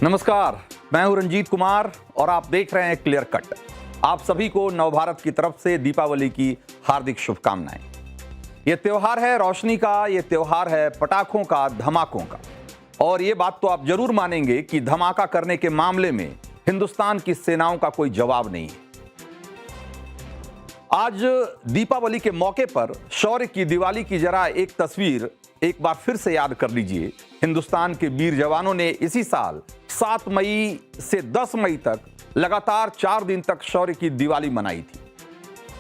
नमस्कार, मैं हूं रंजीत कुमार और आप देख रहे हैं क्लियर कट। आप सभी को नवभारत की तरफ से दीपावली की हार्दिक शुभकामनाएं। यह त्योहार है रोशनी का, यह त्योहार है पटाखों का, धमाकों का। और यह बात तो आप जरूर मानेंगे कि धमाका करने के मामले में हिंदुस्तान की सेनाओं का कोई जवाब नहीं है। आज दीपावली के मौके पर शौर्य की दिवाली की जरा एक तस्वीर एक बार फिर से याद कर लीजिए। हिंदुस्तान के वीर जवानों ने इसी साल 7 मई से 10 मई तक लगातार 4 दिन तक शौर्य की दिवाली मनाई थी।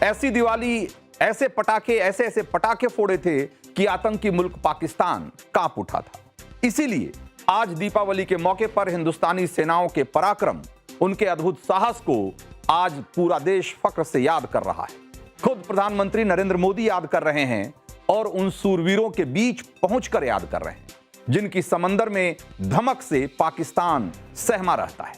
ऐसी दिवाली, ऐसे पटाखे फोड़े थे कि आतंकी मुल्क पाकिस्तान कांप उठा था। इसीलिए आज दीपावली के मौके पर हिंदुस्तानी सेनाओं के पराक्रम, उनके अद्भुत साहस को आज पूरा देश फख्र से याद कर रहा है। खुद प्रधानमंत्री नरेंद्र मोदी याद कर रहे हैं और उन सूरवीरों के बीच पहुंचकर याद कर रहे हैं जिनकी समंदर में धमक से पाकिस्तान सहमा रहता है।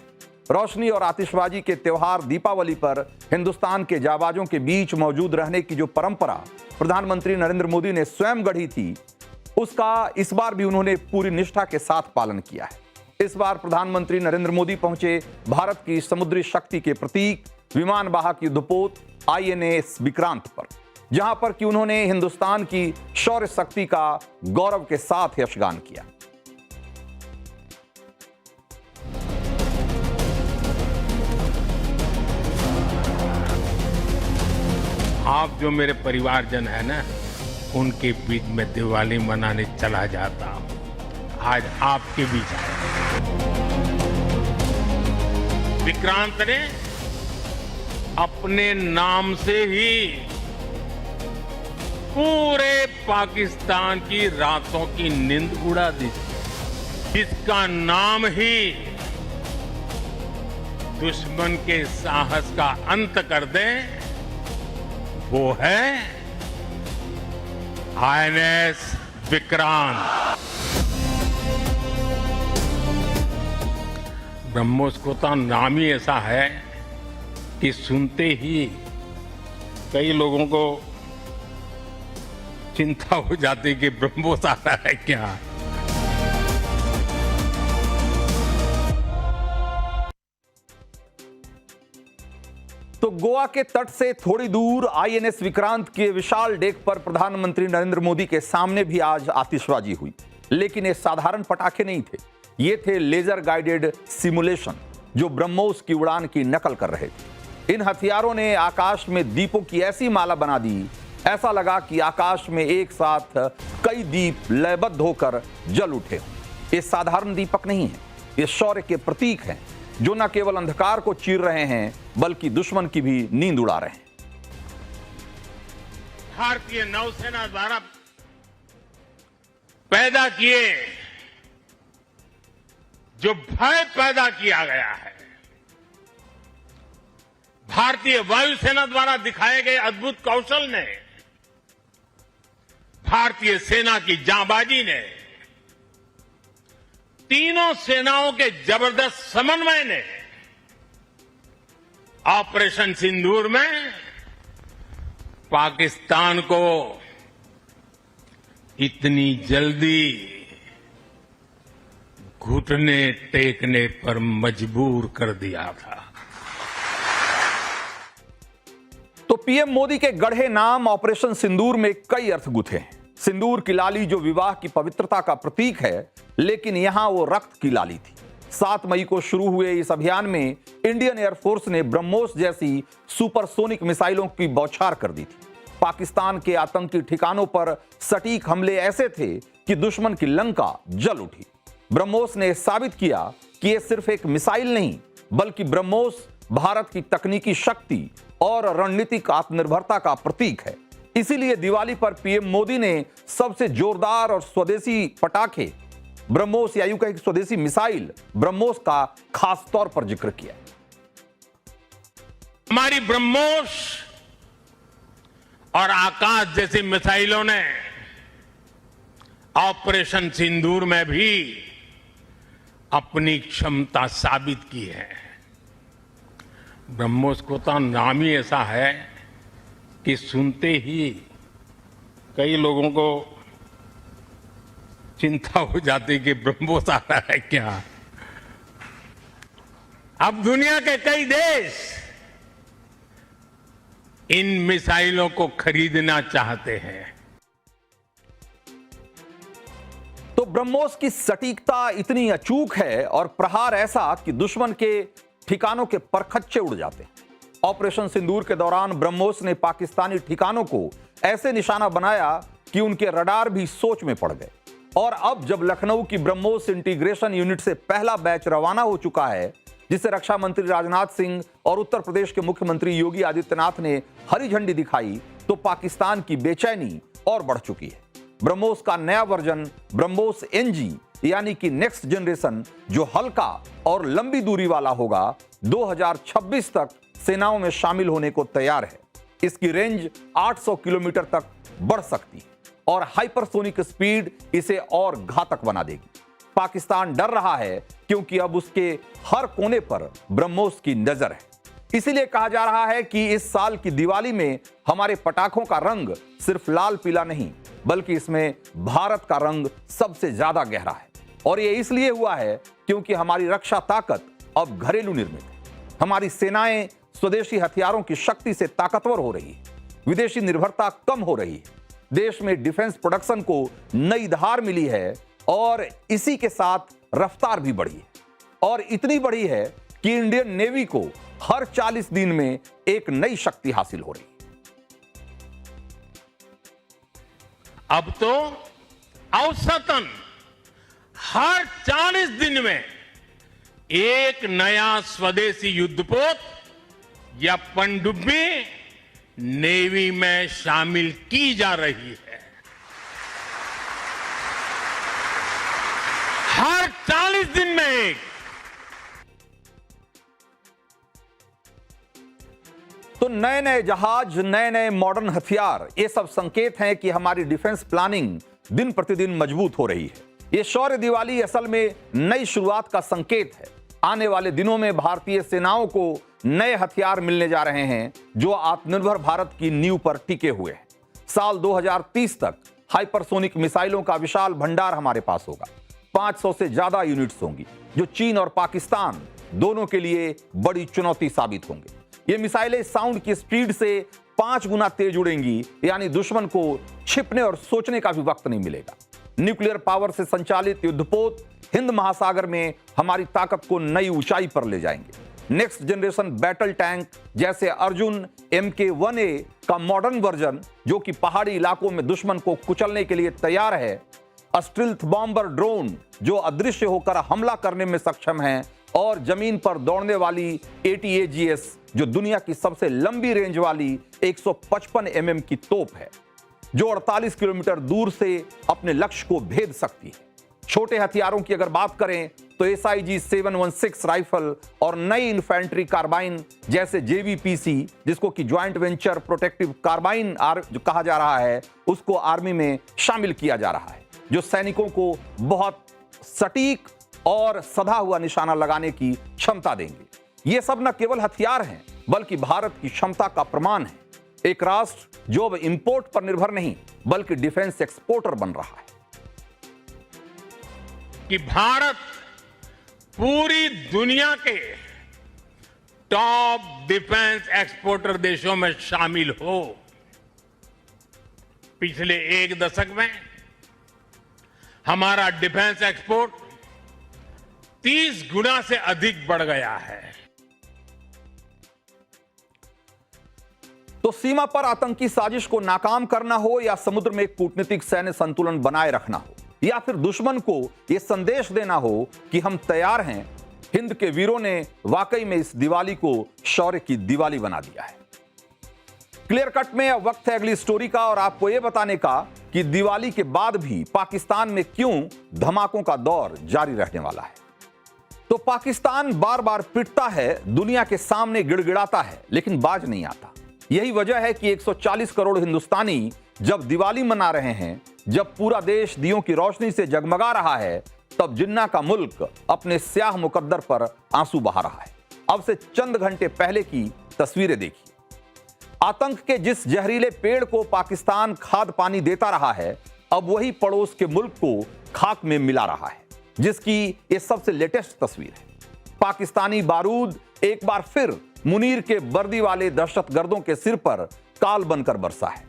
रोशनी और आतिशबाजी के त्योहार दीपावली पर हिंदुस्तान के जाबाजों के बीच मौजूद रहने की जो परंपरा प्रधानमंत्री नरेंद्र मोदी ने स्वयं गढ़ी थी, उसका इस बार भी उन्होंने पूरी निष्ठा के साथ पालन किया है। इस बार प्रधानमंत्री नरेंद्र मोदी पहुंचे भारत की समुद्री शक्ति के प्रतीक विमान वाहक युद्धपोत INS विक्रांत पर, जहां पर कि उन्होंने हिंदुस्तान की शौर्य शक्ति का गौरव के साथ यशगान किया। आप जो मेरे परिवारजन है ना, उनके बीच में दिवाली मनाने चला जाता हूं। आज आपके बीच आया। विक्रांत ने अपने नाम से ही पूरे पाकिस्तान की रातों की नींद उड़ा दी। जिसका नाम ही दुश्मन के साहस का अंत कर दे, वो है INS विक्रांत। ब्रह्मोस को तो नाम ही ऐसा है कि सुनते ही कई लोगों को चिंता हो जाती कि ब्रह्मोस आ रहा है क्या। तो गोवा के तट से थोड़ी दूर INS विक्रांत के विशाल डेक पर प्रधानमंत्री नरेंद्र मोदी के सामने भी आज आतिशबाजी हुई। लेकिन ये साधारण पटाखे नहीं थे, ये थे लेजर गाइडेड सिमुलेशन जो ब्रह्मोस की उड़ान की नकल कर रहे थे। इन हथियारों ने आकाश में दीपों की ऐसी माला बना दी, ऐसा लगा कि आकाश में एक साथ कई दीप लयबद्ध होकर जल उठे। ये साधारण दीपक नहीं है, ये शौर्य के प्रतीक हैं जो न केवल अंधकार को चीर रहे हैं बल्कि दुश्मन की भी नींद उड़ा रहे हैं। भारतीय नौसेना द्वारा पैदा किए जो भय पैदा किया गया है, भारतीय वायुसेना द्वारा दिखाए गए अद्भुत कौशल ने, भारतीय सेना की जांबाजी ने, तीनों सेनाओं के जबरदस्त समन्वय ने ऑपरेशन सिंदूर में पाकिस्तान को इतनी जल्दी घुटने टेकने पर मजबूर कर दिया था। तो पीएम मोदी के गढ़े नाम ऑपरेशन सिंदूर में कई अर्थ गुथे हैं। सिंदूर की लाली जो विवाह की पवित्रता का प्रतीक है, लेकिन यहां वो रक्त की लाली थी। 7 मई को शुरू हुए इस अभियान में इंडियन एयरफोर्स ने ब्रह्मोस जैसी सुपरसोनिक मिसाइलों की बौछार कर दी थी। पाकिस्तान के आतंकी ठिकानों पर सटीक हमले ऐसे थे कि दुश्मन की लंका जल उठी। ब्रह्मोस ने साबित किया कि यह सिर्फ एक मिसाइल नहीं, बल्कि ब्रह्मोस भारत की तकनीकी शक्ति और रणनीतिक आत्मनिर्भरता का प्रतीक है। इसीलिए दिवाली पर पीएम मोदी ने सबसे जोरदार और स्वदेशी पटाखे ब्रह्मोस या यूं कहें स्वदेशी मिसाइल ब्रह्मोस का खास तौर पर जिक्र किया। हमारी ब्रह्मोस और आकाश जैसी मिसाइलों ने ऑपरेशन सिंदूर में भी अपनी क्षमता साबित की है। ब्रह्मोस को तो नाम ही ऐसा है कि सुनते ही कई लोगों को चिंता हो जाती कि ब्रह्मोस आ रहा है क्या। अब दुनिया के कई देश इन मिसाइलों को खरीदना चाहते हैं। तो ब्रह्मोस की सटीकता इतनी अचूक है और प्रहार ऐसा कि दुश्मन के ठिकानों के परखच्चे उड़ जाते हैं। ऑपरेशन सिंदूर के दौरान ब्रह्मोस ने पाकिस्तानी ठिकानों को ऐसे निशाना बनाया कि उनके रडार भी सोच में पड़ गए। और अब जब लखनऊ की ब्रह्मोस इंटीग्रेशन यूनिट से पहला बैच रवाना हो चुका है, जिसे रक्षा मंत्री राजनाथ सिंह और उत्तर प्रदेश के मुख्यमंत्री योगी आदित्यनाथ ने हरी झंडी दिखाई, तो पाकिस्तान की बेचैनी और बढ़ चुकी है। ब्रह्मोस का नया वर्जन ब्रह्मोस एनजी यानी कि नेक्स्ट जनरेशन, जो हल्का और लंबी दूरी वाला होगा, 2026 तक सेनाओं में शामिल होने को तैयार है। इसकी रेंज 800 किलोमीटर तक बढ़ सकती है और हाइपरसोनिक स्पीड इसे और घातक बना देगी। पाकिस्तान डर रहा है क्योंकि अब उसके हर कोने पर ब्रह्मोस की नजर है। इसीलिए कहा जा रहा है कि इस साल की दिवाली में हमारे पटाखों का रंग सिर्फ लाल पीला नहीं, बल्कि इसमें भारत का रंग सबसे ज्यादा गहरा है। और ये इसलिए हुआ है क्योंकि हमारी रक्षा ताकत अब घरेलू निर्मित है। हमारी सेनाएं स्वदेशी हथियारों की शक्ति से ताकतवर हो रही है, विदेशी निर्भरता कम हो रही है, देश में डिफेंस प्रोडक्शन को नई धार मिली है और इसी के साथ रफ्तार भी बढ़ी है। और इतनी बढ़ी है कि इंडियन नेवी को हर 40 दिन में एक नई शक्ति हासिल हो रही है। अब तो औसतन हर 40 दिन में एक नया स्वदेशी युद्धपोत या पनडुब्बी नेवी में शामिल की जा रही है। हर 40 दिन में एक। तो नए नए जहाज, नए नए मॉडर्न हथियार, ये सब संकेत हैं कि हमारी डिफेंस प्लानिंग दिन प्रतिदिन मजबूत हो रही है। ये शौर्य दिवाली असल में नई शुरुआत का संकेत है। आने वाले दिनों में भारतीय सेनाओं को नए हथियार मिलने जा रहे हैं जो आत्मनिर्भर भारत की नींव पर टिके हुए हैं। साल 2030 तक हाइपरसोनिक मिसाइलों का विशाल भंडार हमारे पास होगा। 500 से ज्यादा यूनिट्स होंगी जो चीन और पाकिस्तान दोनों के लिए बड़ी चुनौती साबित होंगे। ये मिसाइलें साउंड की स्पीड से 5 गुना तेज उड़ेंगी, यानी दुश्मन को छिपने और सोचने का भी वक्त नहीं मिलेगा। न्यूक्लियर पावर से संचालित युद्धपोत हिंद महासागर में हमारी ताकत को नई ऊंचाई पर ले जाएंगे। नेक्स्ट जनरेशन बैटल टैंक जैसे अर्जुन MK1A का मॉडर्न वर्जन, जो कि पहाड़ी इलाकों में दुश्मन को कुचलने के लिए तैयार है। स्टील्थ बॉम्बर ड्रोन जो अदृश्य होकर हमला करने में सक्षम हैं, और जमीन पर दौड़ने वाली ATAGS जो दुनिया की सबसे लंबी रेंज वाली 155 mm की तोप है, जो 48 किलोमीटर दूर से अपने लक्ष्य को भेद सकती है। छोटे हथियारों की अगर बात करें तो SIG 716 राइफल और नई इन्फेंट्री कार्बाइन जैसे JVPC, जिसको कि ज्वाइंट वेंचर प्रोटेक्टिव कार्बाइन जो कहा जा रहा है, उसको आर्मी में शामिल किया जा रहा है, जो सैनिकों को बहुत सटीक और सधा हुआ निशाना लगाने की क्षमता देंगे। ये सब न केवल हथियार हैं, बल्कि भारत की क्षमता का प्रमाण है। एक राष्ट्र जो अब इंपोर्ट पर निर्भर नहीं, बल्कि डिफेंस एक्सपोर्टर बन रहा है। कि भारत पूरी दुनिया के टॉप डिफेंस एक्सपोर्टर देशों में शामिल हो। पिछले एक दशक में हमारा डिफेंस एक्सपोर्ट 30 गुना से अधिक बढ़ गया है। तो सीमा पर आतंकी साजिश को नाकाम करना हो, या समुद्र में कूटनीतिक सैन्य संतुलन बनाए रखना हो, या फिर दुश्मन को यह संदेश देना हो कि हम तैयार हैं, हिंद के वीरों ने वाकई में इस दिवाली को शौर्य की दिवाली बना दिया है। क्लियर कट में अब वक्त है अगली स्टोरी का, और आपको यह बताने का कि दिवाली के बाद भी पाकिस्तान में क्यों धमाकों का दौर जारी रहने वाला है। तो पाकिस्तान बार बार पिटता है, दुनिया के सामने गिड़गिड़ाता है, लेकिन बाज नहीं आता। यही वजह है कि 140 करोड़ हिंदुस्तानी जब दिवाली मना रहे हैं, जब पूरा देश दियों की रोशनी से जगमगा रहा है, तब जिन्ना का मुल्क अपने स्याह मुकद्दर पर आंसू बहा रहा है। अब से चंद घंटे पहले की तस्वीरें देखिए। आतंक के जिस जहरीले पेड़ को पाकिस्तान खाद पानी देता रहा है, अब वही पड़ोस के मुल्क को खाक में मिला रहा है, जिसकी ये सबसे लेटेस्ट तस्वीर है। पाकिस्तानी बारूद एक बार फिर मुनीर के वर्दी वाले दहशतगर्दों के सिर पर काल बनकर बरसा है।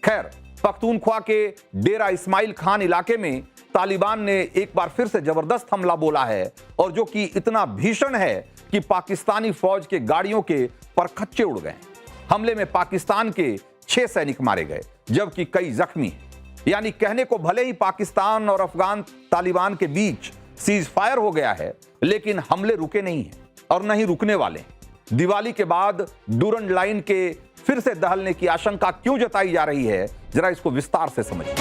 खैर, पख्तूनख्वा के डेरा इस्माइल खान इलाके में तालिबान ने एक बार फिर से जबरदस्त हमला बोला है, और जो कि इतना भीषण है कि पाकिस्तानी फौज के गाड़ियों के परखच्चे उड़ गए। हमले में पाकिस्तान के 6 सैनिक मारे गए, जबकि कई जख्मी हैं। यानी कहने को भले ही पाकिस्तान और अफगान तालिबान के बीच सीज फायर हो गया है, लेकिन हमले रुके नहीं हैं और न ही रुकने वाले हैं। दिवाली के बाद डूरंड लाइन के फिर से दहलने की आशंका क्यों जताई जा रही है, जरा इसको विस्तार से समझिए।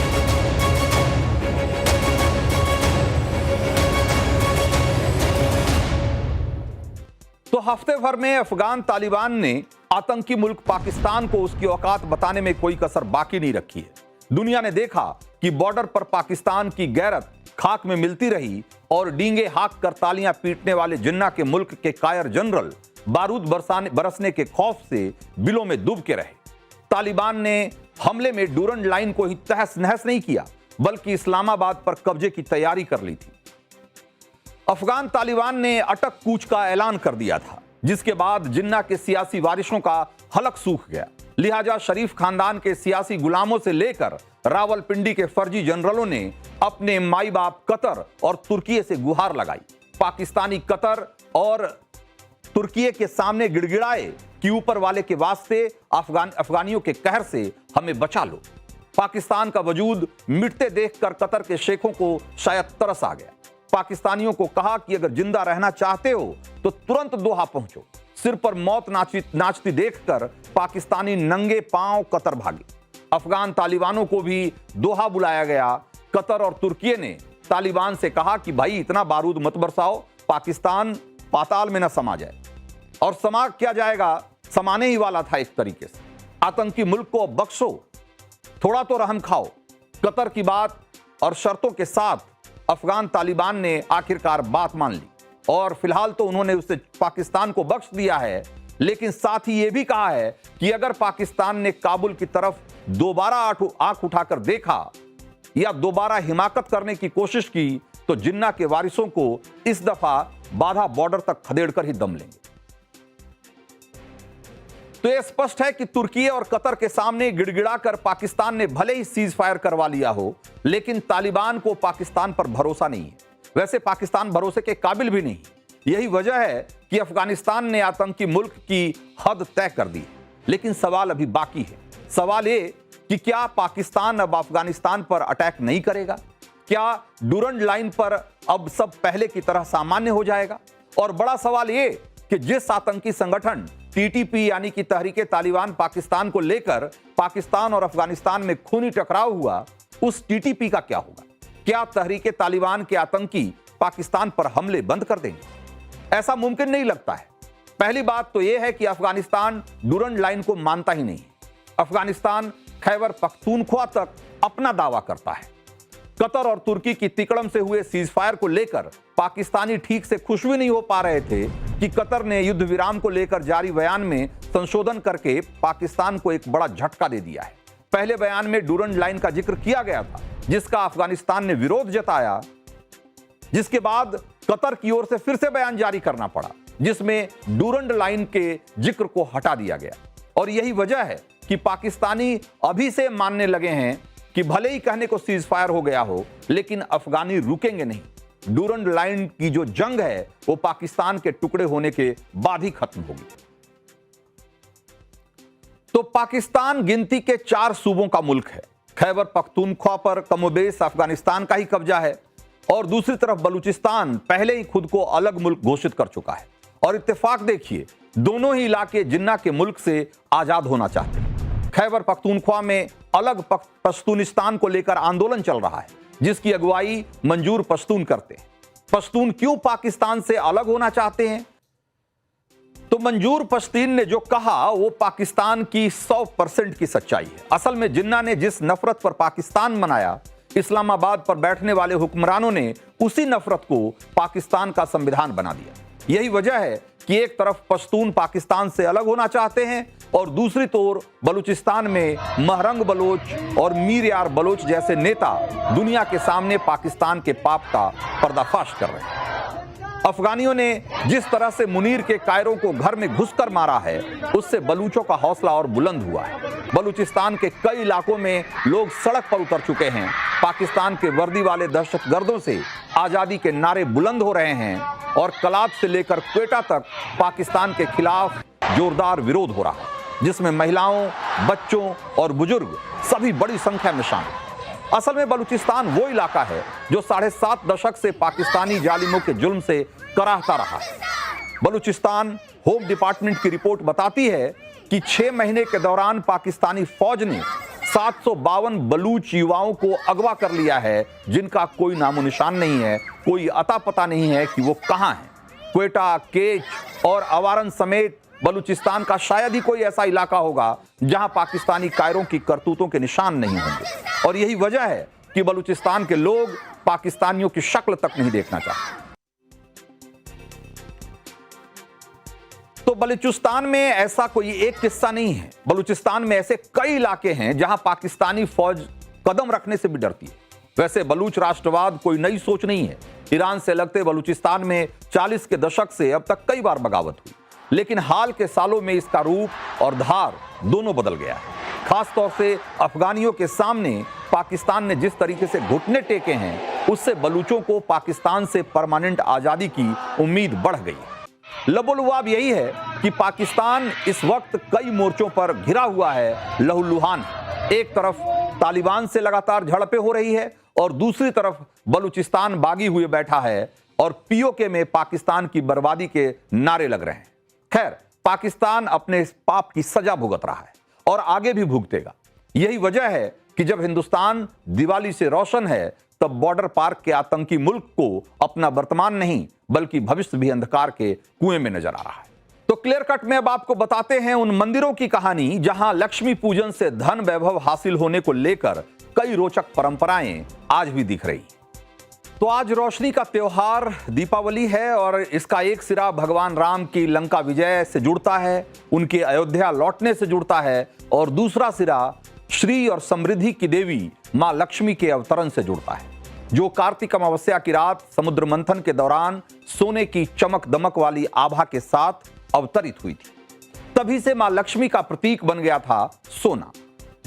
तो हफ्ते भर में अफगान तालिबान ने आतंकी मुल्क पाकिस्तान को उसकी औकात बताने में कोई कसर बाकी नहीं रखी है। दुनिया ने देखा कि बॉर्डर पर पाकिस्तान की गैरत खाक में मिलती रही और डींगे हाँक कर तालियां पीटने वाले जिन्ना के मुल्क के कायर जनरल बारूद बरसने के खौफ से बिलों में डूब के रहे। तालिबान ने हमले में डूरंड लाइन को ही तहस नहस नहीं किया, बल्कि इस्लामाबाद पर कब्जे की तैयारी कर ली थी। अफगान तालिबान ने अटक कूच का ऐलान कर दिया था, जिसके बाद जिन्ना के सियासी वारिशों का हलक सूख गया। लिहाजा शरीफ खानदान के सियासी गुलामों से लेकर रावलपिंडी के फर्जी जनरलों ने अपने माई बाप कतर और तुर्की से गुहार लगाई। पाकिस्तानी कतर और तुर्की के सामने गिड़गिड़ाए कि ऊपर वाले के वास्ते अफगानियों के कहर से हमें बचा लो। पाकिस्तान का वजूद मिटते देखकर कतर के शेखों को शायद तरस आ गया। पाकिस्तानियों को कहा कि अगर जिंदा रहना चाहते हो तो तुरंत दोहा पहुंचो। सिर पर मौत नाचती देखकर पाकिस्तानी नंगे पांव कतर भागे। अफगान तालिबानों को भी दोहा बुलाया गया। कतर और तुर्की ने तालिबान से कहा कि भाई इतना बारूद मत बरसाओ, पाकिस्तान पाताल में न समा जाए। और समा क्या जाएगा, समाने ही वाला था एक तरीके से। आतंकी मुल्क को बख्शो, थोड़ा तो रहम खाओ। कतर की बात और शर्तों के साथ अफगान तालिबान ने आखिरकार बात मान ली और फिलहाल तो उन्होंने उसे पाकिस्तान को बख्श दिया है, लेकिन साथ ही यह भी कहा है कि अगर पाकिस्तान ने काबुल की तरफ दोबारा आंख उठाकर देखा या दोबारा हिमाकत करने की कोशिश की तो जिन्ना के वारिसों को इस दफा बाधा बॉर्डर तक खदेड़कर ही दम लेंगे। तो यह स्पष्ट है कि तुर्की और कतर के सामने गिड़गिड़ाकर पाकिस्तान ने भले ही सीज फायर करवा लिया हो, लेकिन तालिबान को पाकिस्तान पर भरोसा नहीं है। वैसे पाकिस्तान भरोसे के काबिल भी नहीं। यही वजह है कि अफगानिस्तान ने आतंकी मुल्क की हद तय कर दी, लेकिन सवाल अभी बाकी है। सवाल ये कि क्या पाकिस्तान अब अफगानिस्तान पर अटैक नहीं करेगा? क्या डूरंड लाइन पर अब सब पहले की तरह सामान्य हो जाएगा? और बड़ा सवाल ये कि जिस आतंकी संगठन टीटीपी यानी कि तहरीके तालिबान पाकिस्तान को लेकर पाकिस्तान और अफगानिस्तान में खूनी टकराव हुआ, उस टीटीपी का क्या होगा? क्या तहरीके तालिबान के आतंकी पाकिस्तान पर हमले बंद कर देंगे? ऐसा मुमकिन नहीं लगता है। पहली बात तो यह है कि अफगानिस्तान डूरंड लाइन को मानता ही नहीं। अफगानिस्तान खैबर पख्तूनख्वा तक अपना दावा करता है। कतर और तुर्की की तिकड़म से हुए सीज फायर को लेकर पाकिस्तानी ठीक से खुश भी नहीं हो पा रहे थे कि कतर ने युद्ध विराम को लेकर जारी बयान में संशोधन करके पाकिस्तान को एक बड़ा झटका दे दिया है। पहले बयान में डूरंड लाइन का जिक्र किया गया था, जिसका अफगानिस्तान ने विरोध जताया, जिसके बाद कतर की ओर से फिर से बयान जारी करना पड़ा, जिसमें डूरंड लाइन के जिक्र को हटा दिया गया। और यही वजह है कि पाकिस्तानी अभी से मानने लगे हैं कि भले ही कहने को सीज फायर हो गया हो, लेकिन अफगानी रुकेंगे नहीं। डूरंड लाइन की जो जंग है वो पाकिस्तान के टुकड़े होने के बाद ही खत्म होगी। तो पाकिस्तान गिनती के 4 सूबों का मुल्क है। खैबर पख्तूनख्वा पर कमोबेश अफगानिस्तान का ही कब्जा है और दूसरी तरफ बलूचिस्तान पहले ही खुद को अलग मुल्क घोषित कर चुका है। और इत्तेफाक देखिए, दोनों ही इलाके जिन्ना के मुल्क से आजाद होना चाहते हैं। खैबर पख्तूनख्वा में अलग पश्तूनिस्तान को लेकर आंदोलन चल रहा है, जिसकी अगुवाई मंजूर पश्तून करते हैं। पश्तून क्यों पाकिस्तान से अलग होना चाहते हैं? तो मंजूर पश्तीन ने जो कहा वो पाकिस्तान की 100% की सच्चाई है। असल में जिन्ना ने जिस नफरत पर पाकिस्तान बनाया, इस्लामाबाद पर बैठने वाले हुक्मरानों ने उसी नफरत को पाकिस्तान का संविधान बना दिया। यही वजह है कि एक तरफ पश्तून पाकिस्तान से अलग होना चाहते हैं और दूसरी ओर बलूचिस्तान में महरंग बलोच और मीर यार बलोच जैसे नेता दुनिया के सामने पाकिस्तान के पाप का पर्दाफाश कर रहे हैं। अफगानियों ने जिस तरह से मुनीर के कायरों को घर में घुसकर मारा है, उससे बलूचों का हौसला और बुलंद हुआ है। बलूचिस्तान के कई इलाकों में लोग सड़क पर उतर चुके हैं। पाकिस्तान के वर्दी वाले दहशतगर्दों से आजादी के नारे बुलंद हो रहे हैं और कलात से लेकर क्वेटा तक पाकिस्तान के खिलाफ जोरदार विरोध हो रहा है, जिसमें महिलाओं, बच्चों और बुजुर्ग सभी बड़ी संख्या में शामिल। असल में बलूचिस्तान वो इलाका है जो 7.5 दशक से पाकिस्तानी जालिमों के जुल्म से कराहता रहा है। बलूचिस्तान होम डिपार्टमेंट की रिपोर्ट बताती है कि 6 महीने के दौरान पाकिस्तानी फौज ने 752 बलूच युवाओं को अगवा कर लिया है, जिनका कोई नामो निशान नहीं है, कोई अता पता नहीं है कि वो कहां हैं। क्वेटा, केच और अवारन समेत बलूचिस्तान का शायद ही कोई ऐसा इलाका होगा जहां पाकिस्तानी कायरों की करतूतों के निशान नहीं होंगे। और यही वजह है कि बलूचिस्तान के लोग पाकिस्तानियों की शक्ल तक नहीं देखना चाहते। तो बलूचिस्तान में ऐसा कोई एक किस्सा नहीं है। बलूचिस्तान में ऐसे कई इलाके हैं जहां पाकिस्तानी फौज कदम रखने से भी डरती है। वैसे बलूच राष्ट्रवाद कोई नई सोच नहीं है। ईरान से लगते बलूचिस्तान में 40 के दशक से अब तक कई बार बगावत हुई, लेकिन हाल के सालों में इसका रूप और धार दोनों बदल गया है। खासतौर से अफगानियों के सामने पाकिस्तान ने जिस तरीके से घुटने टेके हैं, उससे बलूचों को पाकिस्तान से परमानेंट आजादी की उम्मीद बढ़ गई है। लबोलुआब यही है कि पाकिस्तान इस वक्त कई मोर्चों पर घिरा हुआ है, लहूलुहान है। एक तरफ तालिबान से लगातार झड़पें हो रही है और दूसरी तरफ बलूचिस्तान बागी हुए बैठा है और पीओके में पाकिस्तान की बर्बादी के नारे लग रहे हैं। खैर, पाकिस्तान अपने इस पाप की सजा भुगत रहा है और आगे भी भुगतेगा। यही वजह है कि जब हिंदुस्तान दिवाली से रोशन है, तब बॉर्डर पार के आतंकी मुल्क को अपना वर्तमान नहीं बल्कि भविष्य भी अंधकार के कुएं में नजर आ रहा है। तो क्लियर कट में अब आपको बताते हैं उन मंदिरों की कहानी जहां लक्ष्मी पूजन से धन वैभव हासिल होने को लेकर कई रोचक परंपराएं आज भी दिख रही। तो आज रोशनी का त्योहार दीपावली है और इसका एक सिरा भगवान राम की लंका विजय से जुड़ता है, उनके अयोध्या लौटने से जुड़ता है, और दूसरा सिरा श्री और समृद्धि की देवी मां लक्ष्मी के अवतरण से जुड़ता है, जो कार्तिक अमावस्या की रात समुद्र मंथन के दौरान सोने की चमक दमक वाली आभा के साथ अवतरित हुई थी। तभी से मां लक्ष्मी का प्रतीक बन गया था सोना।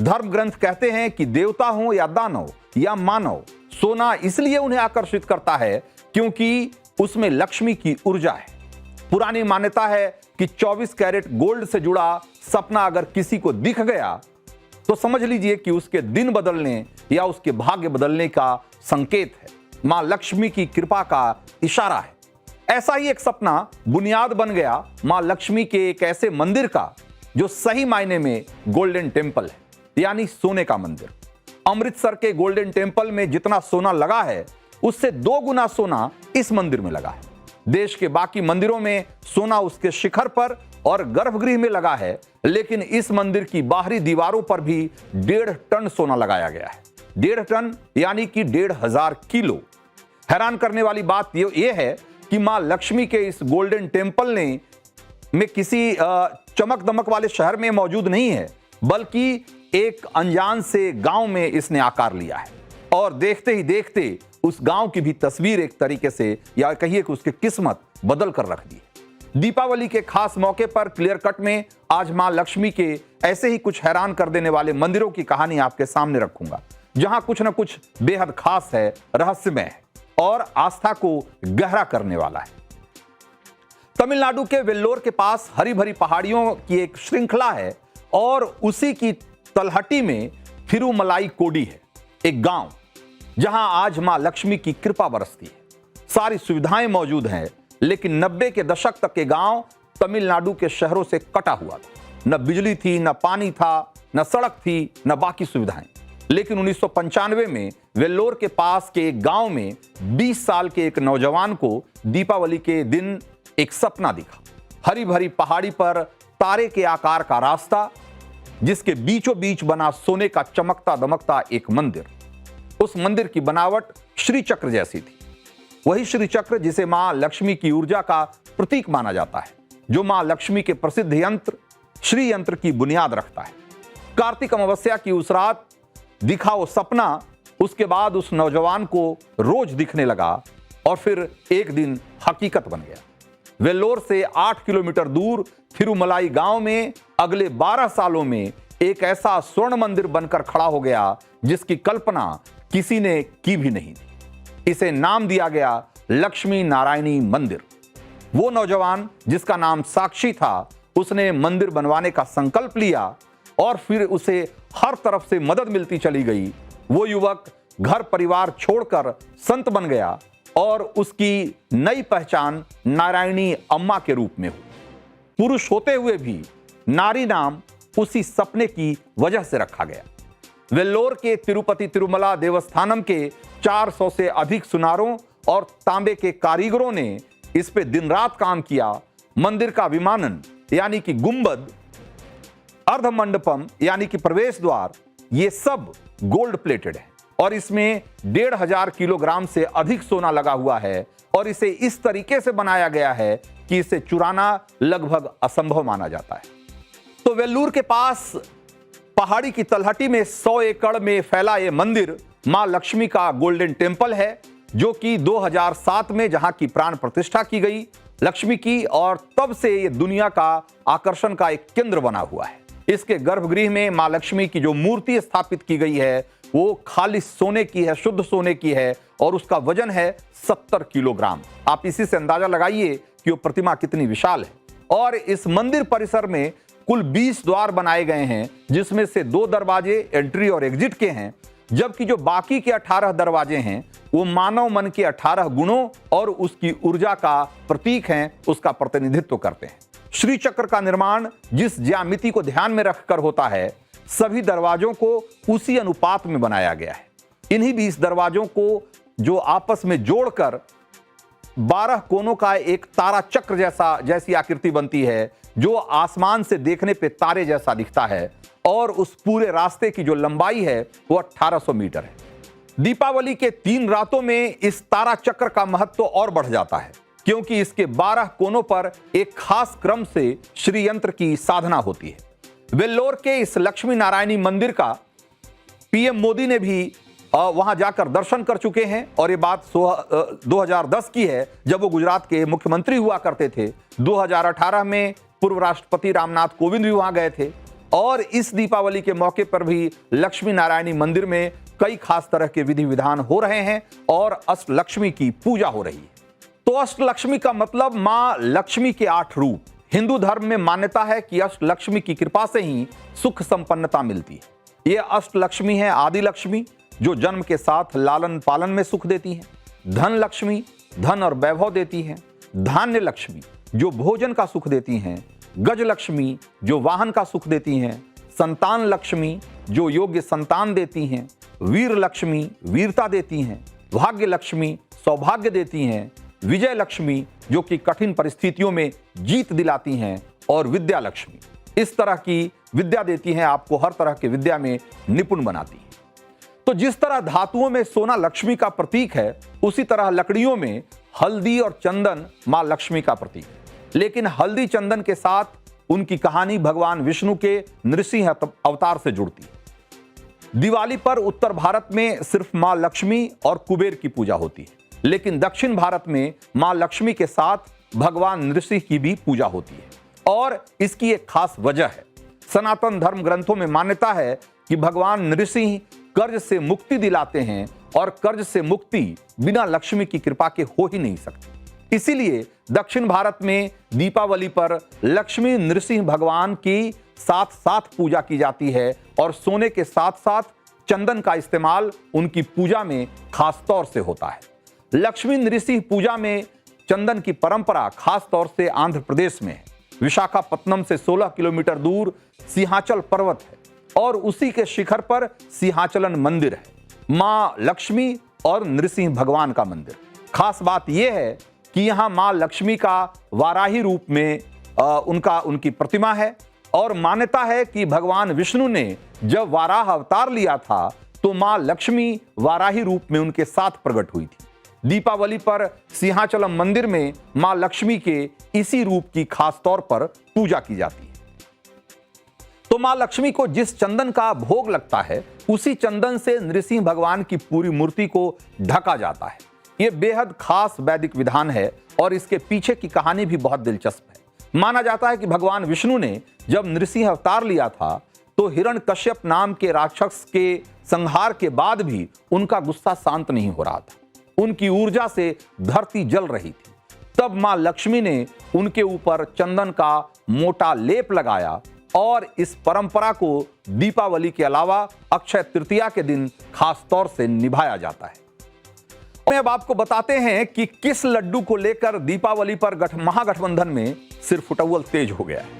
धर्म ग्रंथ कहते हैं कि देवता हो या दानव या मानव, सोना इसलिए उन्हें आकर्षित करता है क्योंकि उसमें लक्ष्मी की ऊर्जा है। पुरानी मान्यता है कि 24 कैरेट गोल्ड से जुड़ा सपना अगर किसी को दिख गया तो समझ लीजिए कि उसके दिन बदलने या उसके भाग्य बदलने का संकेत है, मां लक्ष्मी की कृपा का इशारा है। ऐसा ही एक सपना बुनियाद बन गया मां लक्ष्मी के एक ऐसे मंदिर का जो सही मायने में गोल्डन टेम्पल है, यानी सोने का मंदिर। अमृतसर के गोल्डन टेम्पल में जितना सोना लगा है, उससे 2 गुना सोना इस मंदिर में लगा है। देश के बाकी मंदिरों में सोना उसके शिखर पर और गर्भगृह में लगा है, लेकिन इस मंदिर की बाहरी दीवारों पर भी 1.5 टन सोना लगाया गया है। 1.5 टन यानी कि 1,500 किलो। हैरान करने वाली बात यह है कि मां लक्ष्मी के इस गोल्डन टेम्पल में किसी चमक दमक वाले शहर में मौजूद नहीं है, बल्कि एक अनजान से गांव में इसने आकार लिया है। और देखते ही देखते उस गांव की भी तस्वीर एक तरीके से, या कहिए कि उसकी किस्मत बदल कर रख दी। दीपावली के खास मौके पर क्लियर कट में आज मां लक्ष्मी के ऐसे ही कुछ हैरान कर देने वाले मंदिरों की कहानी आपके सामने रखूंगा, जहां कुछ न कुछ बेहद खास है, रहस्यमय है और आस्था को गहरा करने वाला है। तमिलनाडु के वेल्लोर के पास हरी भरी पहाड़ियों की एक श्रृंखला है और उसी की तलहटी में थिरुमलाई कोडी है, एक गांव जहां आज मां लक्ष्मी की कृपा बरसती है। सारी सुविधाएं मौजूद हैं, लेकिन 90 के दशक तक के गांव तमिलनाडु के शहरों से कटा हुआ था। न बिजली थी, न पानी था, न सड़क थी, न बाकी सुविधाएं। लेकिन 1995 में वेल्लोर के पास के एक गांव में 20 साल के एक नौजवान को दीपावली के दिन एक सपना दिखा। हरी भरी पहाड़ी पर तारे के आकार का रास्ता, जिसके बीचों बीच बना सोने का चमकता दमकता एक मंदिर। उस मंदिर की बनावट श्री चक्र जैसी थी, वही श्री चक्र जिसे मां लक्ष्मी की ऊर्जा का प्रतीक माना जाता है, जो मां लक्ष्मी के प्रसिद्ध यंत्र श्री यंत्र की बुनियाद रखता है। कार्तिक अमावस्या की उस रात दिखा वो सपना उसके बाद उस नौजवान को रोज दिखने लगा और फिर एक दिन हकीकत बन गया। वेल्लोर से 8 किलोमीटर दूर थिरुमलाई गांव में अगले 12 सालों में एक ऐसा स्वर्ण मंदिर बनकर खड़ा हो गया जिसकी कल्पना किसी ने की भी नहीं थी। इसे नाम दिया गया लक्ष्मी नारायणी मंदिर। वो नौजवान जिसका नाम साक्षी था, उसने मंदिर बनवाने का संकल्प लिया और फिर उसे हर तरफ से मदद मिलती चली गई। वो युवक घर परिवार छोड़कर संत बन गया और उसकी नई पहचान नारायणी अम्मा के रूप में हुई। पुरुष होते हुए भी नारी नाम उसी सपने की वजह से रखा गया। वेल्लोर के तिरुपति तिरुमला देवस्थानम के 400 से अधिक सुनारों और तांबे के कारीगरों ने इस पे दिन रात काम किया। मंदिर का विमानन यानी कि गुंबद, अर्धमंडपम यानी कि प्रवेश द्वार, ये सब गोल्ड प्लेटेड है और इसमें 1500 किलोग्राम से अधिक सोना लगा हुआ है और इसे इस तरीके से बनाया गया है कि इसे चुराना लगभग असंभव माना जाता है। तो वेल्लूर के पास पहाड़ी की तलहटी में 100 एकड़ में फैला ये मंदिर मां लक्ष्मी का गोल्डन टेम्पल है, जो कि 2007 में जहां की प्राण प्रतिष्ठा की गई लक्ष्मी की, और तब से ये दुनिया का आकर्षण का एक केंद्र बना हुआ है। इसके गर्भगृह में मां लक्ष्मी की जो मूर्ति स्थापित की गई है वो खाली सोने की है, शुद्ध सोने की है और उसका वजन है 70 किलोग्राम। आप इसी से अंदाजा लगाइए कि वो प्रतिमा कितनी विशाल है। और इस मंदिर परिसर में कुल 20 द्वार बनाए गए हैं, जिसमें से 2 दरवाजे एंट्री और एग्जिट के हैं, जबकि जो बाकी के 18 दरवाजे हैं वो मानव मन के 18 गुणों और उसकी ऊर्जा का प्रतीक हैं, उसका प्रतिनिधित्व करते हैं। श्री चक्र का निर्माण जिस ज्यामिति को ध्यान में रखकर होता है, सभी दरवाजों को उसी अनुपात में बनाया गया है। इन्हीं 20 दरवाजों को जो आपस में जोड़कर 12 कोनों का एक तारा चक्र जैसी आकृति बनती है, जो आसमान से देखने पे तारे जैसा दिखता है, और उस पूरे रास्ते की जो लंबाई है वो 1800 मीटर है। दीपावली के 3 रातों में इस तारा चक्र का महत्व और बढ़ जाता है, क्योंकि इसके 12 कोनों पर एक खास क्रम से श्री यंत्र की साधना होती है। वेल्लोर के इस लक्ष्मी नारायणी मंदिर का पीएम मोदी ने भी वहां जाकर दर्शन कर चुके हैं, और ये बात 2010 की है जब वो गुजरात के मुख्यमंत्री हुआ करते थे। 2018 में पूर्व राष्ट्रपति रामनाथ कोविंद भी वहां गए थे, और इस दीपावली के मौके पर भी लक्ष्मी नारायणी मंदिर में कई खास तरह के विधि विधान हो रहे हैं और अष्टलक्ष्मी की पूजा हो रही है। तो अष्टलक्ष्मी का मतलब मां लक्ष्मी के 8 रूप। हिंदू धर्म में मान्यता है कि अष्टलक्ष्मी की कृपा से ही सुख संपन्नता मिलती है। ये अष्टलक्ष्मी है आदि लक्ष्मी, जो जन्म के साथ लालन पालन में सुख देती है। धन लक्ष्मी, धन और वैभव देती है। धान्य लक्ष्मी, जो भोजन का सुख देती हैं। गज लक्ष्मी, जो वाहन का सुख देती हैं। संतान लक्ष्मी, जो योग्य संतान देती हैं। वीर लक्ष्मी, वीरता देती हैं। भाग्य लक्ष्मी, सौभाग्य देती हैं। विजय लक्ष्मी, जो कि कठिन परिस्थितियों में जीत दिलाती हैं। और विद्या लक्ष्मी, इस तरह की विद्या देती हैं, आपको हर तरह की विद्या में निपुण बनाती है। तो जिस तरह धातुओं में सोना लक्ष्मी का प्रतीक है, उसी तरह लकड़ियों में हल्दी और चंदन मां लक्ष्मी का प्रतीक है। लेकिन हल्दी चंदन के साथ उनकी कहानी भगवान विष्णु के नृसिंह अवतार से जुड़ती है। दिवाली पर उत्तर भारत में सिर्फ मां लक्ष्मी और कुबेर की पूजा होती है, लेकिन दक्षिण भारत में मां लक्ष्मी के साथ भगवान नृसिंह की भी पूजा होती है, और इसकी एक खास वजह है। सनातन धर्म ग्रंथों में मान्यता है कि भगवान नृसिंह कर्ज से मुक्ति दिलाते हैं, और कर्ज से मुक्ति बिना लक्ष्मी की कृपा के हो ही नहीं सकती। इसीलिए दक्षिण भारत में दीपावली पर लक्ष्मी नृसिंह भगवान की साथ साथ पूजा की जाती है, और सोने के साथ साथ चंदन का इस्तेमाल उनकी पूजा में खास तौर से होता है। लक्ष्मी नृसिंह पूजा में चंदन की परंपरा खास तौर से आंध्र प्रदेश में है। विशाखापत्तनम से 16 किलोमीटर दूर सिंहाचल पर्वत है, और उसी के शिखर पर सिंहाचलन मंदिर है, मां लक्ष्मी और नृसिंह भगवान का मंदिर। खास बात यह है कि यहां मां लक्ष्मी का वाराही रूप में उनकी प्रतिमा है, और मान्यता है कि भगवान विष्णु ने जब वाराह अवतार लिया था तो मां लक्ष्मी वाराही रूप में उनके साथ प्रकट हुई थी। दीपावली पर सिंहाचलम मंदिर में मां लक्ष्मी के इसी रूप की खास तौर पर पूजा की जाती है। तो मां लक्ष्मी को जिस चंदन का भोग लगता है, उसी चंदन से नृसिंह भगवान की पूरी मूर्ति को ढका जाता है। ये बेहद खास वैदिक विधान है और इसके पीछे की कहानी भी बहुत दिलचस्प है। माना जाता है कि भगवान विष्णु ने जब नृसिंह अवतार लिया था तो हिरण्यकश्यप नाम के राक्षस के संहार के बाद भी उनका गुस्सा शांत नहीं हो रहा था। उनकी ऊर्जा से धरती जल रही थी। तब मां लक्ष्मी ने उनके ऊपर चंदन का मोटा लेप लगाया और इस परंपरा को दीपावली के अलावा अक्षय तृतीया के दिन खास तौर से निभाया जाता है। अब आपको बताते हैं कि किस लड्डू को लेकर दीपावली पर महागठबंधन में सिर फुटौल तेज हो गया है।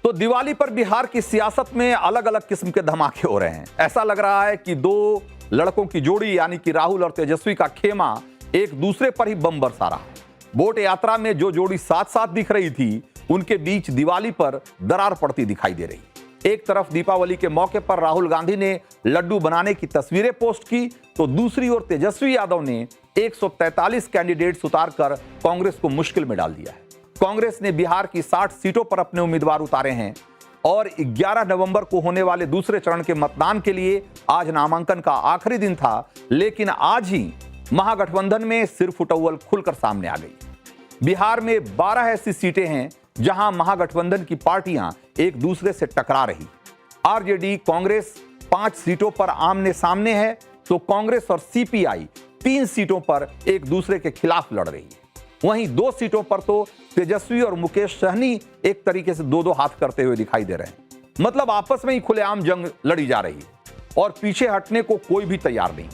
तो दिवाली पर बिहार की सियासत में अलग अलग किस्म के धमाके हो रहे हैं। ऐसा लग रहा है कि दो लड़कों की जोड़ी यानी कि राहुल और तेजस्वी का खेमा एक दूसरे पर ही बम बरसा रहा है। वोट यात्रा में जो जोड़ी साथ साथ दिख रही थी, उनके बीच दिवाली पर दरार पड़ती दिखाई दे रही। एक तरफ दीपावली के मौके पर राहुल गांधी ने लड्डू बनाने की तस्वीरें पोस्ट की, तो दूसरी ओर तेजस्वी यादव ने 143 कैंडिडेट्स उतारकर कांग्रेस को मुश्किल में डाल दिया है। कांग्रेस ने बिहार की 60 सीटों पर अपने उम्मीदवार उतारे हैं और 11 नवंबर को होने वाले दूसरे चरण के मतदान के लिए आज नामांकन का आखिरी दिन था, लेकिन आज ही महागठबंधन में सिर फुटौल खुलकर सामने आ गई। बिहार में 12 ऐसी सीटें हैं जहां महागठबंधन की पार्टियां एक दूसरे से टकरा रही। आरजेडी कांग्रेस 5 सीटों पर आमने सामने है, तो कांग्रेस और सीपीआई 3 सीटों पर एक दूसरे के खिलाफ लड़ रही है। वहीं 2 सीटों पर तो तेजस्वी और मुकेश सहनी एक तरीके से दो हाथ करते हुए दिखाई दे रहे हैं। मतलब आपस में ही खुलेआम जंग लड़ी जा रही है और पीछे हटने को कोई भी तैयार नहीं।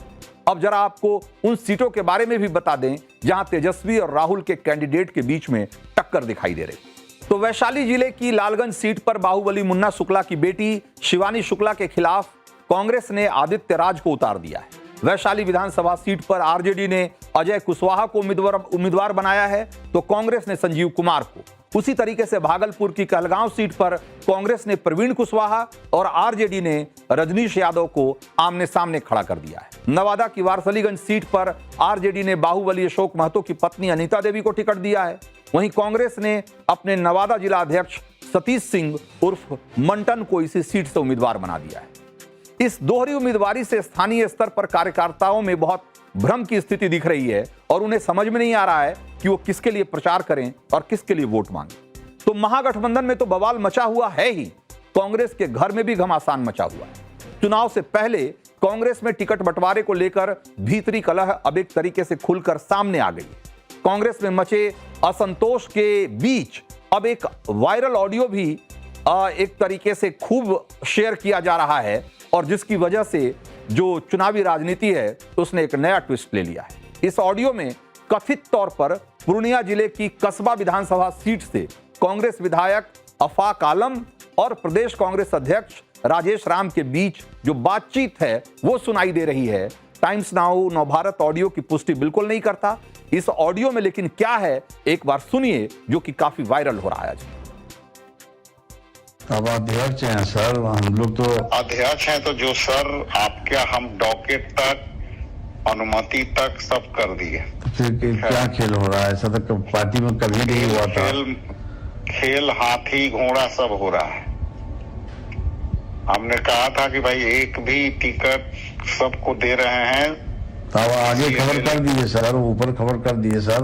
अब जरा आपको उन सीटों के बारे में भी बता दें जहां तेजस्वी और राहुल के कैंडिडेट के बीच में टक्कर दिखाई दे रही। तो वैशाली जिले की लालगंज सीट पर बाहुबली मुन्ना शुक्ला की बेटी शिवानी शुक्ला के खिलाफ कांग्रेस ने आदित्य राज को उतार दिया है। वैशाली विधानसभा सीट पर आरजेडी ने अजय कुशवाहा को उम्मीदवार बनाया है, तो कांग्रेस ने संजीव कुमार को। उसी तरीके से भागलपुर की कहलगांव सीट पर कांग्रेस ने प्रवीण कुशवाहा और आरजेडी ने रजनीश यादव को आमने सामने खड़ा कर दिया है। नवादा की वारसलीगंज सीट पर आरजेडी ने बाहुबली अशोक महतो की पत्नी अनीता देवी को टिकट दिया है। वहीं कांग्रेस ने अपने नवादा जिला अध्यक्ष सतीश सिंह उर्फ मंटन को इसी सीट से उम्मीदवार बना दिया है। इस दोहरी उम्मीदवारी से स्थानीय स्तर पर कार्यकर्ताओं में बहुत भ्रम की स्थिति दिख रही है और उन्हें समझ में नहीं आ रहा है कि वो किसके लिए प्रचार करें और किसके लिए वोट मांगें। तो महागठबंधन में तो बवाल मचा हुआ है ही, कांग्रेस के घर में भी घमासान मचा हुआ है। चुनाव से पहले कांग्रेस में टिकट बंटवारे को लेकर भीतरी कलह अब एक तरीके से खुलकर सामने आ गई। कांग्रेस में मचे असंतोष के बीच अब एक वायरल ऑडियो भी एक तरीके से खूब शेयर किया जा रहा है और जिसकी वजह से जो चुनावी राजनीति है उसने एक नया ट्विस्ट ले लिया है। इस ऑडियो में कथित तौर पर पूर्णिया जिले की कसबा विधानसभा सीट से कांग्रेस विधायक अफाक आलम और प्रदेश कांग्रेस अध्यक्ष राजेश राम के बीच जो बातचीत है वो सुनाई दे रही है। टाइम्स नाउ नवभारत ऑडियो की पुष्टि बिल्कुल नहीं करता। इस ऑडियो में लेकिन क्या है एक बार सुनिए, जो कि काफी वायरल हो रहा है आज। अब अध्यक्ष हैं सर, हम लोग तो अध्यक्ष हैं, तो जो सर आपके हम डॉकेट तक अनुमति तक सब कर दिए। तो फिर क्या खेल हो रहा है? ऐसा तो पार्टी में कभी नहीं हुआ था। खेल हाथी घोड़ा सब हो रहा है। हमने कहा था कि भाई एक भी टिकट सबको दे रहे हैं। तो अब आगे खबर कर दिए सर, ऊपर खबर कर दिए सर।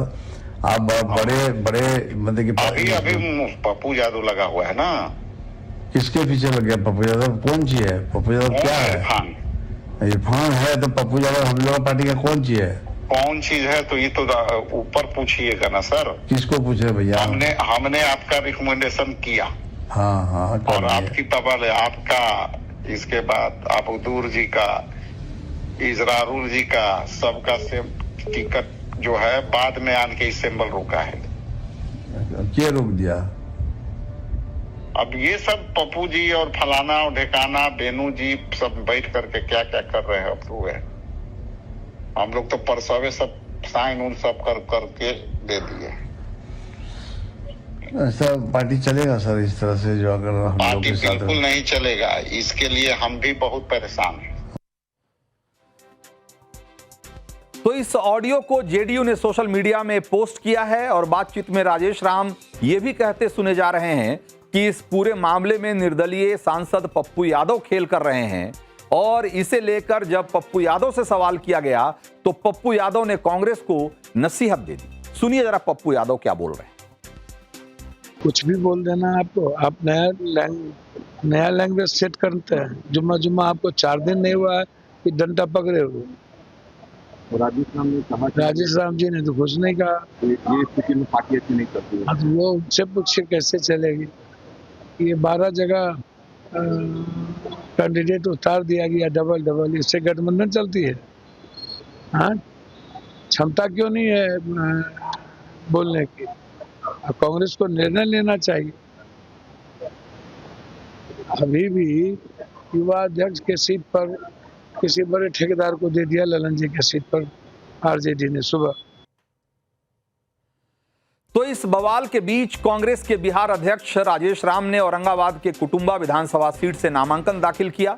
आप बड़े बड़े मतलब कि अभी पप्पू यादव लगा हुआ है ना। किसके पीछे लग गया पप्पू यादव? कौन चीज है पप्पू यादव? क्या है? इरफान है तो पप्पू यादव हम लोग पार्टी का कौन चीज है? कौन चीज है तो ये तो ऊपर पूछिएगा ना सर। किसको पूछे भैया? हमने आपका रिकमेंडेशन किया। हाँ और आपकी तबल आपका, इसके बाद अबदूर जी का, इजरारुल जी का, सबका से टिकट जो है बाद में आन के सिंबल रोका है। क्या रोक दिया? अब ये सब पप्पू जी और फलाना और ढेकाना बेनू जी सब बैठ करके क्या क्या कर रहे हैं अब तो है। हम लोग तो परसवे सब साइन उन सब करके दे दिए। ऐसा पार्टी चलेगा सर इस तरह से? जो अगर हम पार्टी बिल्कुल नहीं चलेगा। इसके लिए हम भी बहुत परेशान हैं। तो इस ऑडियो को जेडीयू ने सोशल मीडिया में पोस्ट किया है और बातचीत में राजेश राम ये भी कहते सुने जा रहे हैं कि इस पूरे मामले में निर्दलीय सांसद पप्पू यादव खेल कर रहे हैं और इसे लेकर जब पप्पू यादव से सवाल किया गया तो पप्पू यादव ने कांग्रेस को नसीहत दे दी। सुनिए जरा पप्पू यादव क्या बोल रहे हैं। कुछ भी बोल देना आपको, आप नया लैंग्वेज सेट करते हैं। जुम्मा आपको 4 दिन नहीं हुआ है कि डंडा पकड़े हुए। राजेश राम जी ने तो कुछ नहीं कहा। ये स्थिति में पार्टी अच्छी नहीं करती है। अब वो उनसे पूछिए कैसे चलेगी। ये 12 जगह कैंडिडेट उतार दिया गया डबल, इससे गठबंधन चलती है? हाँ, क्षमता क्यों नहीं है बोलने की? कांग्रेस को निर्णय लेना चाहिए। अभी भी युवा अध्यक्ष के सीट पर किसी बड़े ठेकेदार को दे दिया, ललन जी के सीट पर आरजेडी ने सुबह। तो इस बवाल के बीच कांग्रेस के बिहार अध्यक्ष राजेश राम ने औरंगाबाद के कुटुंबा विधानसभा सीट से नामांकन दाखिल किया।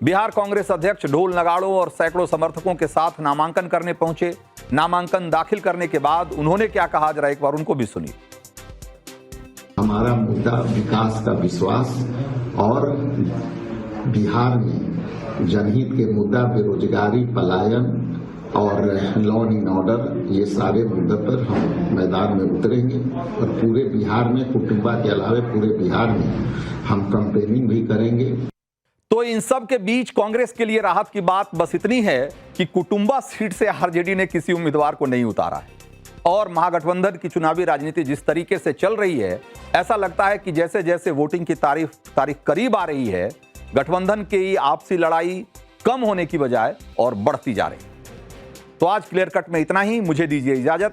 बिहार कांग्रेस अध्यक्ष ढोल नगाड़ों और सैकड़ों समर्थकों के साथ नामांकन करने पहुंचे। नामांकन दाखिल करने के बाद उन्होंने क्या कहा, जरा एक बार उनको भी सुनिए। हमारा मुद्दा विकास का विश्वास और बिहार में जनहित के मुद्दा बेरोजगारी, पलायन और लॉ एंड ऑर्डर, ये सारे मुद्दे पर हम मैदान में उतरेंगे और पूरे बिहार में, कुटुंबा के अलावा पूरे बिहार में हम कैंपेनिंग भी करेंगे। तो इन सब के बीच कांग्रेस के लिए राहत की बात बस इतनी है कि कुटुंबा सीट से आरजेडी ने किसी उम्मीदवार को नहीं उतारा है और महागठबंधन की चुनावी राजनीति जिस तरीके से चल रही है, ऐसा लगता है कि जैसे जैसे वोटिंग की तारीख करीब आ रही है, गठबंधन की आपसी लड़ाई कम होने की बजाय और बढ़ती जा रही है। तो आज क्लियर कट में इतना ही। मुझे दीजिए इजाजत।